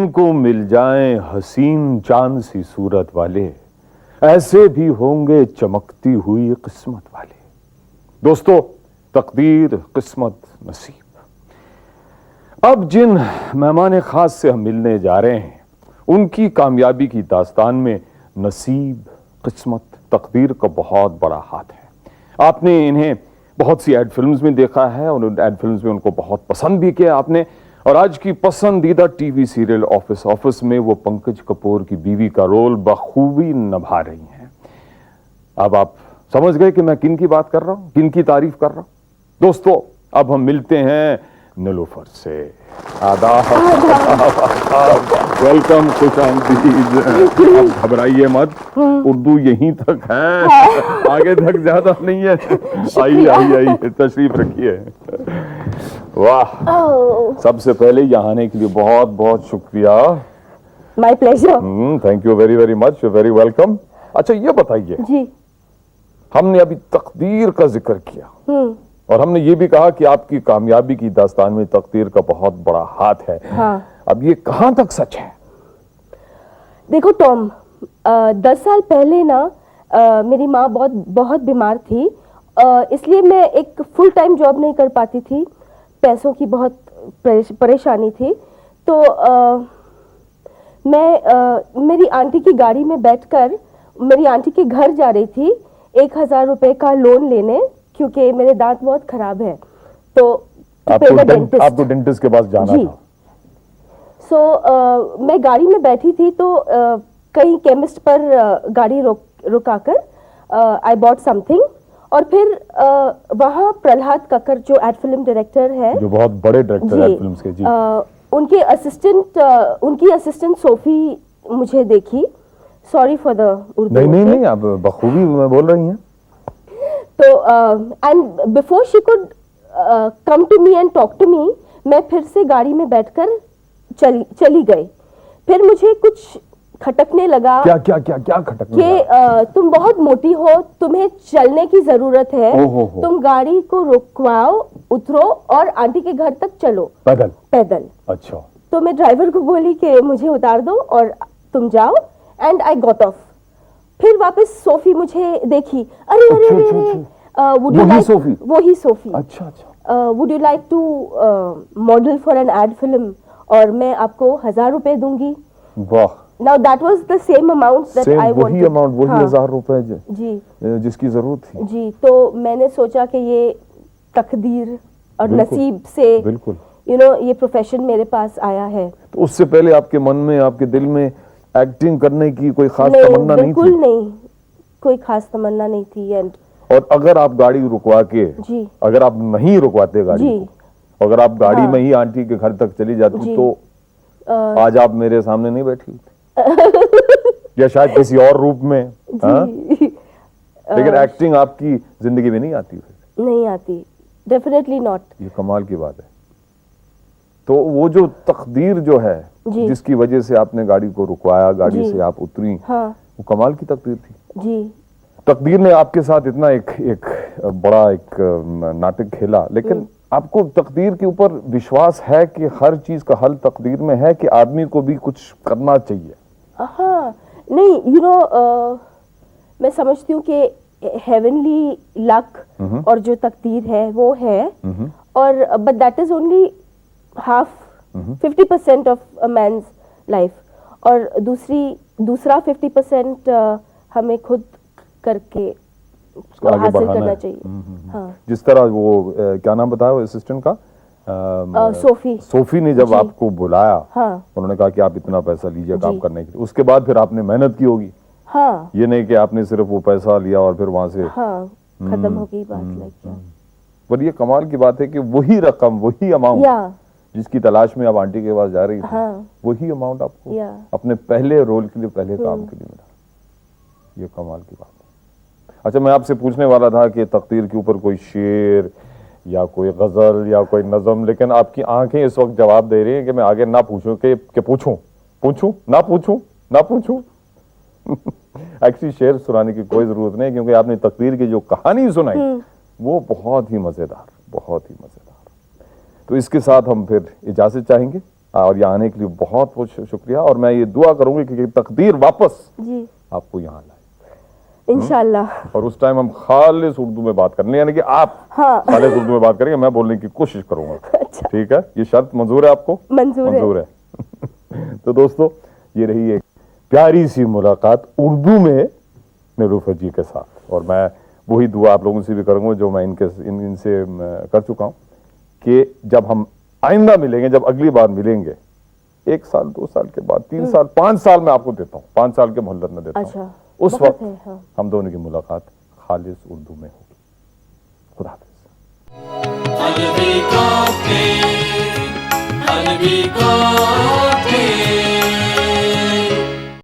जिनको मिल जाएं हसीन चांद सी सूरत वाले, ऐसे भी होंगे चमकती हुई किस्मत वाले। दोस्तों, तकदीर, किस्मत, नसीब। अब जिन मेहमान खास से हम मिलने जा रहे हैं, उनकी कामयाबी की दास्तान में नसीब, किस्मत, तकदीर का बहुत बड़ा हाथ है। आपने इन्हें बहुत सी एड फिल्म्स में देखा है और उन एड फिल्म्स में उनको बहुत पसंद भी किया आपने, और आज की पसंदीदा टीवी सीरियल ऑफिस में वो पंकज कपूर की बीवी का रोल बखूबी निभा रही हैं। अब आप समझ गए कि मैं किन की बात कर रहा हूं, किन की तारीफ कर रहा हूं। दोस्तों, अब हम मिलते हैं नीलूफर से। आदाब, वेलकम, खुश आमदीद। घबराइए मत, उर्दू यहीं तक है, आगे तक ज्यादा नहीं है। आइए आइए आइए, तशरीफ रखिए। वाह, सबसे पहले यहाँ आने के लिए बहुत बहुत शुक्रिया। My pleasure. Thank you very very much, very welcome. अच्छा, ये बताइए जी, हमने अभी तकदीर का जिक्र किया और हमने ये भी कहा कि आपकी कामयाबी की दास्तान में तकदीर का बहुत बड़ा हाथ है। हाँ। अब ये कहां तक सच है? देखो टॉम, 10 साल पहले ना मेरी माँ बहुत बीमार थी, इसलिए मैं एक फुल टाइम जॉब नहीं कर पाती थी। पैसों की बहुत परेशानी थी, तो मैं मेरी आंटी की गाड़ी में बैठकर मेरी आंटी के घर जा रही थी 1000 रुपए का लोन लेने, क्योंकि मेरे दांत बहुत खराब है। तो आपको डेंटिस्ट के पास जाना था। सो मैं गाड़ी में बैठी थी, तो कहीं केमिस्ट पर गाड़ी रुकाकर आई बॉट समथिंग, और फिर वहाँ प्रहलाद कक्कर जो एड फिल्म डायरेक्टर है, जो बहुत बड़े डायरेक्टर एड फिल्म्स के, जी, उनकी असिस्टेंट सोफी मुझे देखी। Sorry for the Urdu. नहीं, आप बखूबी बोल रही हैं। तो and before she could come to me and talk to me, मैं फिर से गाड़ी में बैठकर चली गई। फिर मुझे कुछ खटकने लगा। क्या खटकने लगा? तुम बहुत मोटी हो, तुम्हें चलने की जरूरत है। तुम गाड़ी को रुकवाओ, उतरो और आंटी के घर तक चलो पैदल। अच्छा। तो मैं ड्राइवर को बोली कि मुझे उतार दो और तुम जाओ, एंड आई गॉट ऑफ। फिर वापस सोफी मुझे देखी। अरे वुड यू लाइक, वही सोफी। अच्छा। Would you like to model for an ad film, और मैं आपको 1000 रुपए दूंगी। वाह। Now that was the same amount that I wanted. वही अमाउंट, वही 1000 रुपए जी, जिसकी जरूरत थी। जी, तो मैंने सोचा कि ये तकदीर और नसीब से बिल्कुल ये प्रोफेशन मेरे पास आया है। तो उससे पहले आपके मन में, आपके दिल में एक्टिंग करने की कोई खास तमन्ना नहीं थी? बिल्कुल नहीं, कोई खास तमन्ना नहीं थी। एंड और अगर आप गाड़ी रुकवा के, जी, अगर आप नहीं रुकवाते गाड़ी को, अगर आप गाड़ी में ही आंटी के घर तक चली जाती, तो आज आप मेरे सामने नहीं बैठी होती, या शायद किसी और रूप में। लेकिन एक्टिंग आपकी जिंदगी में नहीं आती? नहीं आती, डेफिनेटली नॉट। ये कमाल की बात है। तो वो जो तकदीर जो है, जिसकी वजह से आपने गाड़ी को रुकवाया, गाड़ी से आप उतरी, वो कमाल की तकदीर थी। जी, तकदीर ने आपके साथ इतना एक बड़ा नाटक खेला, लेकिन आपको तकदीर के ऊपर विश्वास है कि हर चीज का हल तकदीर में है, कि आदमी को भी कुछ करना चाहिए? हाँ, नहीं, मैं समझती हूँ कि हेवनली लक और जो तकदीर है वो है, और but that is only half, 50% of a man's life, और दूसरा 50% हमें खुद करके हासिल करना चाहिए। हाँ। जिस तरह वो क्या नाम बताया वो असिस्टेंट का, सोफी ने जब आपको बुलाया, उन्होंने कहा कि आप इतना पैसा लीजिए काम करने के लिए, उसके बाद फिर आपने मेहनत की होगी। हाँ। ये नहीं कि आपने सिर्फ वो पैसा लिया और फिर वहां से खत्म हो गई बात। पर ये कमाल की बात है कि वही रकम, वही अमाउंट जिसकी तलाश में आप आंटी के पास जा रही थी, वही अमाउंट आपको अपने पहले रोल के लिए, पहले काम के लिए मिला। ये कमाल की बात है। अच्छा, मैं आपसे पूछने वाला था कि तकदीर के ऊपर कोई शेर या कोई गजल या कोई नज़म, लेकिन आपकी आंखें इस वक्त जवाब दे रही हैं कि मैं आगे ना पूछूं, कि पूछूं। एक्चुअली शेर सुनाने की कोई जरूरत नहीं, क्योंकि आपने तकदीर की जो कहानी सुनाई वो बहुत ही मजेदार। तो इसके साथ हम फिर इजाजत चाहेंगे। और यहाँ आने के लिए बहुत बहुत शुक्रिया, और मैं ये दुआ करूंगी कि तकदीर वापस जी आपको यहाँ लाए, इंशाल्लाह। और उस टाइम हम खालिस उर्दू में बात करनी, यानी कि आप हाँ खालिस उर्दू में बात करेंगे, मैं बोलने की कोशिश करूंगा। अच्छा ठीक है, ये शर्त मंजूर है आपको? मंजूर है। तो दोस्तों, ये रही एक प्यारी सी मुलाकात उर्दू में निलूफर जी के साथ, और मैं वही दुआ आप लोगों से भी करूंगा जो मैं इनसे कर चुका हूं, कि जब हम आइंदा मिलेंगे, जब अगली बार मिलेंगे, 1 साल 2 साल के बाद, 3 साल 5 साल मैं आपको देता हूँ, 5 साल के मोहल्लत में देता हूँ, अच्छा उस बहुत वक्त है, हाँ। हम दोनों की मुलाकात खालिस उर्दू में होगी। खुदा हाफिज़। अलविदा थे, अलविदा थे।